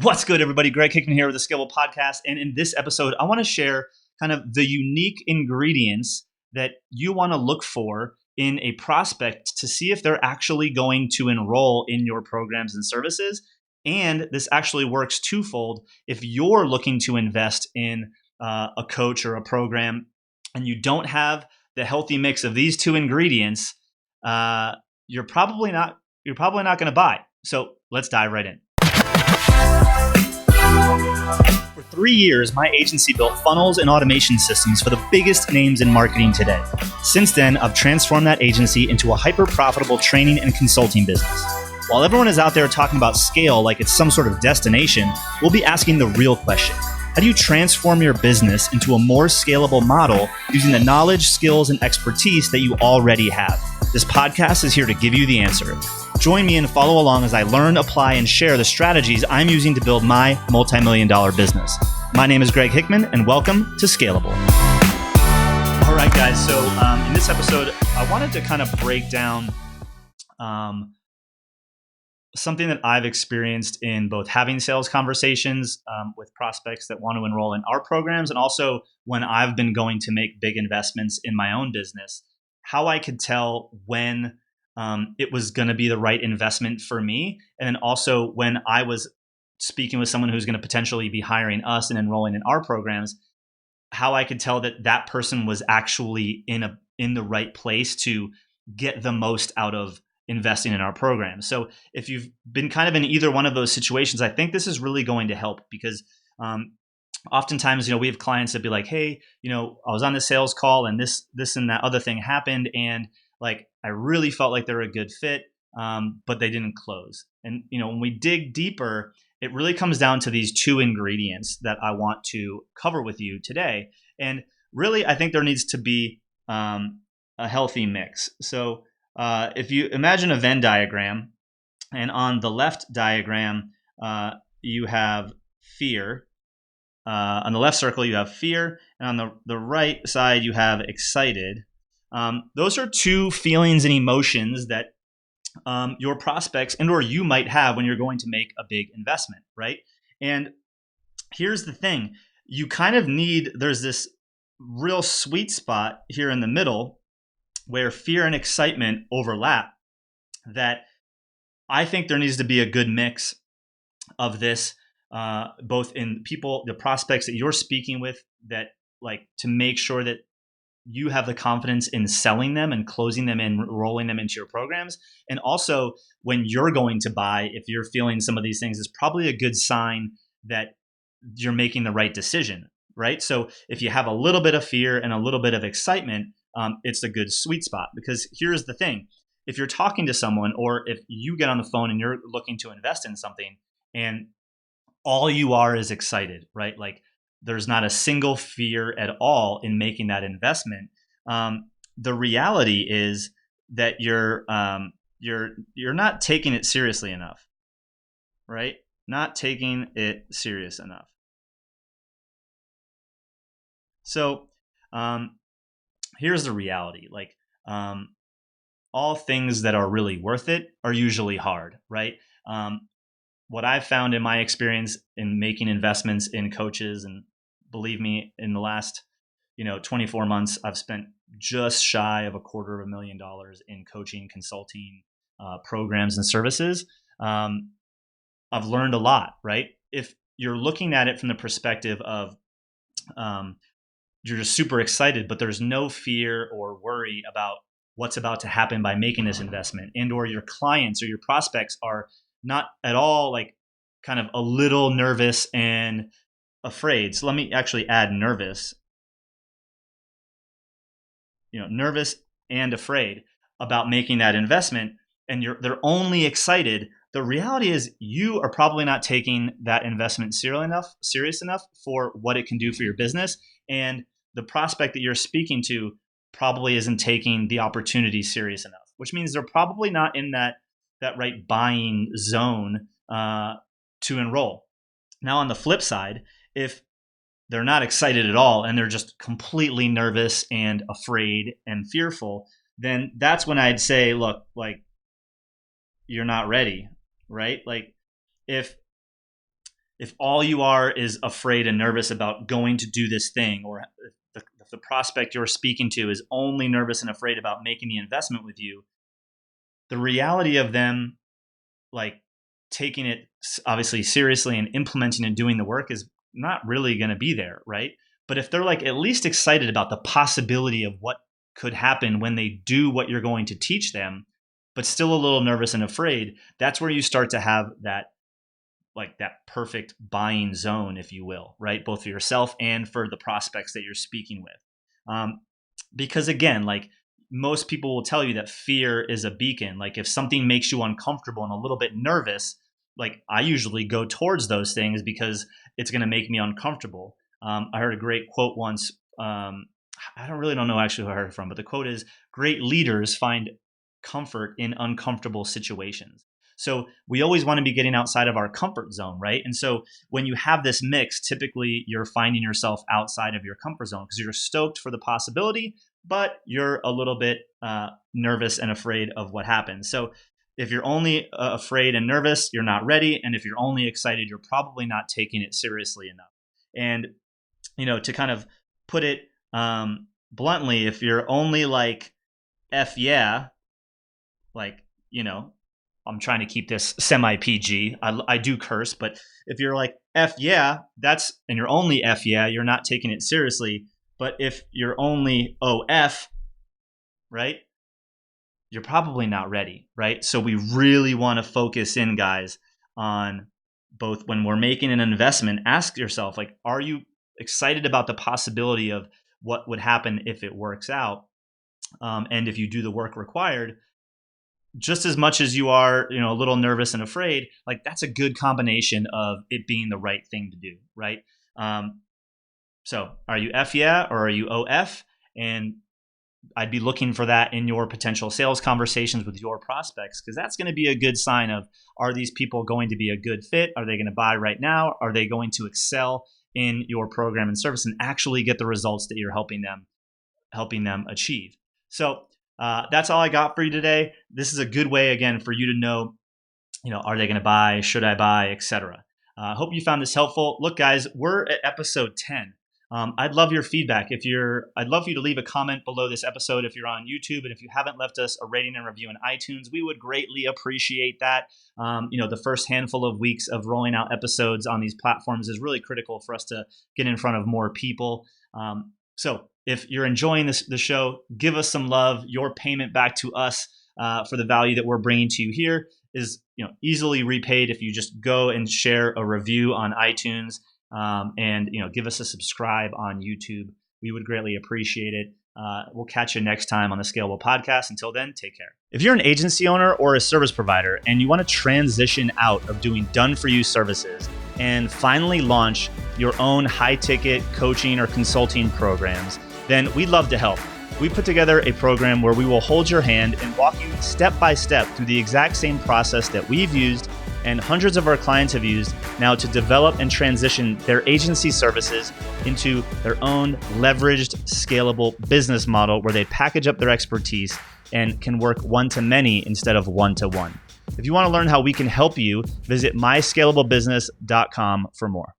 What's good, everybody? Greg Hickman here with the Scalable Podcast. And in this episode, I want to share kind of the unique ingredients that you want to look for in a prospect to see if they're actually going to enroll in your programs and services. And this actually works twofold. If you're looking to invest in a coach or a program and you don't have the healthy mix of these two ingredients, you're probably not going to buy. So let's dive right in. For 3 years, my agency built funnels and automation systems for the biggest names in marketing today. Since then, I've transformed that agency into a hyper-profitable training and consulting business. While everyone is out there talking about scale like it's some sort of destination, we'll be asking the real question. How do you transform your business into a more scalable model using the knowledge, skills, and expertise that you already have? This podcast is here to give you the answer. Join me and follow along as I learn, apply, and share the strategies I'm using to build my multi-million-dollar business. My name is Greg Hickman, and welcome to Scalable. All right, guys. So in this episode, I wanted to kind of break down something that I've experienced in both having sales conversations with prospects that want to enroll in our programs, and also when I've been going to make big investments in my own business, how I could tell when it was going to be the right investment for me. And then also when I was speaking with someone who's going to potentially be hiring us and enrolling in our programs, how I could tell that that person was actually in the right place to get the most out of investing in our program. So if you've been kind of in either one of those situations, I think this is really going to help because oftentimes, we have clients that be like, hey, I was on the sales call and this and that other thing happened. And I really felt like they're a good fit, but they didn't close. And, when we dig deeper, it really comes down to these two ingredients that I want to cover with you today. And really, I think there needs to be a healthy mix. So if you imagine a Venn diagram, and on the left diagram, you have fear. On the left circle, you have fear, and on the right side, you have excited. Those are two feelings and emotions that your prospects and or you might have when you're going to make a big investment, right? And here's the thing. You kind of there's this real sweet spot here in the middle where fear and excitement overlap, that I think there needs to be a good mix of this, both in the prospects that you're speaking with, that to make sure that you have the confidence in selling them and closing them and rolling them into your programs. And also when you're going to buy, if you're feeling some of these things, is probably a good sign that you're making the right decision, right? So if you have a little bit of fear and a little bit of excitement, it's a good sweet spot. Because here's the thing. If you're talking to someone, or if you get on the phone and you're looking to invest in something and all you are is excited, right? There's not a single fear at all in making that investment. The reality is that you're not taking it seriously enough, right? Not taking it serious enough. So here's the reality. All things that are really worth it are usually hard, right? What I've found in my experience in making investments in coaches, and believe me, in the last 24 months, I've spent just shy of $250,000 in coaching, consulting, programs, and services. I've learned a lot, right? If you're looking at it from the perspective of you're just super excited, but there's no fear or worry about what's about to happen by making this investment, and or your clients or your prospects are not at all kind of a little nervous and afraid. So let me actually add nervous. Nervous and afraid about making that investment, and they're only excited. The reality is you are probably not taking that investment serious enough for what it can do for your business, and the prospect that you're speaking to probably isn't taking the opportunity serious enough, which means they're probably not in that right buying zone to enroll. Now, on the flip side, if they're not excited at all and they're just completely nervous and afraid and fearful, then that's when I'd say, look, you're not ready, right? If if all you are is afraid and nervous about going to do this thing, or if the prospect you're speaking to is only nervous and afraid about making the investment with you, the reality of them like taking it obviously seriously and implementing and doing the work is not really going to be there, right? But if they're like at least excited about the possibility of what could happen when they do what you're going to teach them, but still a little nervous and afraid, that's where you start to have that perfect buying zone, if you will, right? Both for yourself and for the prospects that you're speaking with. Because again, like most people will tell you that fear is a beacon. Like if something makes you uncomfortable and a little bit nervous, like I usually go towards those things because it's going to make me uncomfortable. I heard a great quote once. I don't know actually who I heard it from, but the quote is, "Great leaders find comfort in uncomfortable situations." So we always want to be getting outside of our comfort zone, right? And so when you have this mix, typically you're finding yourself outside of your comfort zone because you're stoked for the possibility, but you're a little bit nervous and afraid of what happens. So if you're only afraid and nervous, you're not ready. And if you're only excited, you're probably not taking it seriously enough. And, to kind of put it bluntly, if you're only like, F yeah, like, I'm trying to keep this semi-PG. I do curse, but if you're like, F yeah, and you're only F yeah, you're not taking it seriously. But if you're only OF, right, you're probably not ready, right? So we really want to focus in, guys, on both when we're making an investment, ask yourself, like, are you excited about the possibility of what would happen if it works out? And if you do the work required, just as much as you are, a little nervous and afraid, like that's a good combination of it being the right thing to do, right? So are you F yeah or are you OF? And I'd be looking for that in your potential sales conversations with your prospects, because that's going to be a good sign of, are these people going to be a good fit? Are they going to buy right now? Are they going to excel in your program and service and actually get the results that you're helping them achieve? So that's all I got for you today. This is a good way, again, for you to know, are they going to buy? Should I buy? Etc. I hope you found this helpful. Look, guys, we're at episode 10. I'd love your feedback. I'd love for you to leave a comment below this episode if you're on YouTube, and if you haven't left us a rating and review on iTunes, we would greatly appreciate that. The first handful of weeks of rolling out episodes on these platforms is really critical for us to get in front of more people. So if you're enjoying the show, give us some love. Your payment back to us for the value that we're bringing to you here is easily repaid if you just go and share a review on iTunes. And give us a subscribe on YouTube. We would greatly appreciate it. We'll catch you next time on the Scalable Podcast. Until then, take care. If you're an agency owner or a service provider and you want to transition out of doing done-for-you services and finally launch your own high-ticket coaching or consulting programs, then we'd love to help. We put together a program where we will hold your hand and walk you step by step through the exact same process that we've used and hundreds of our clients have used now to develop and transition their agency services into their own leveraged, scalable business model where they package up their expertise and can work one-to-many instead of one-to-one. If you want to learn how we can help you, visit myscalablebusiness.com for more.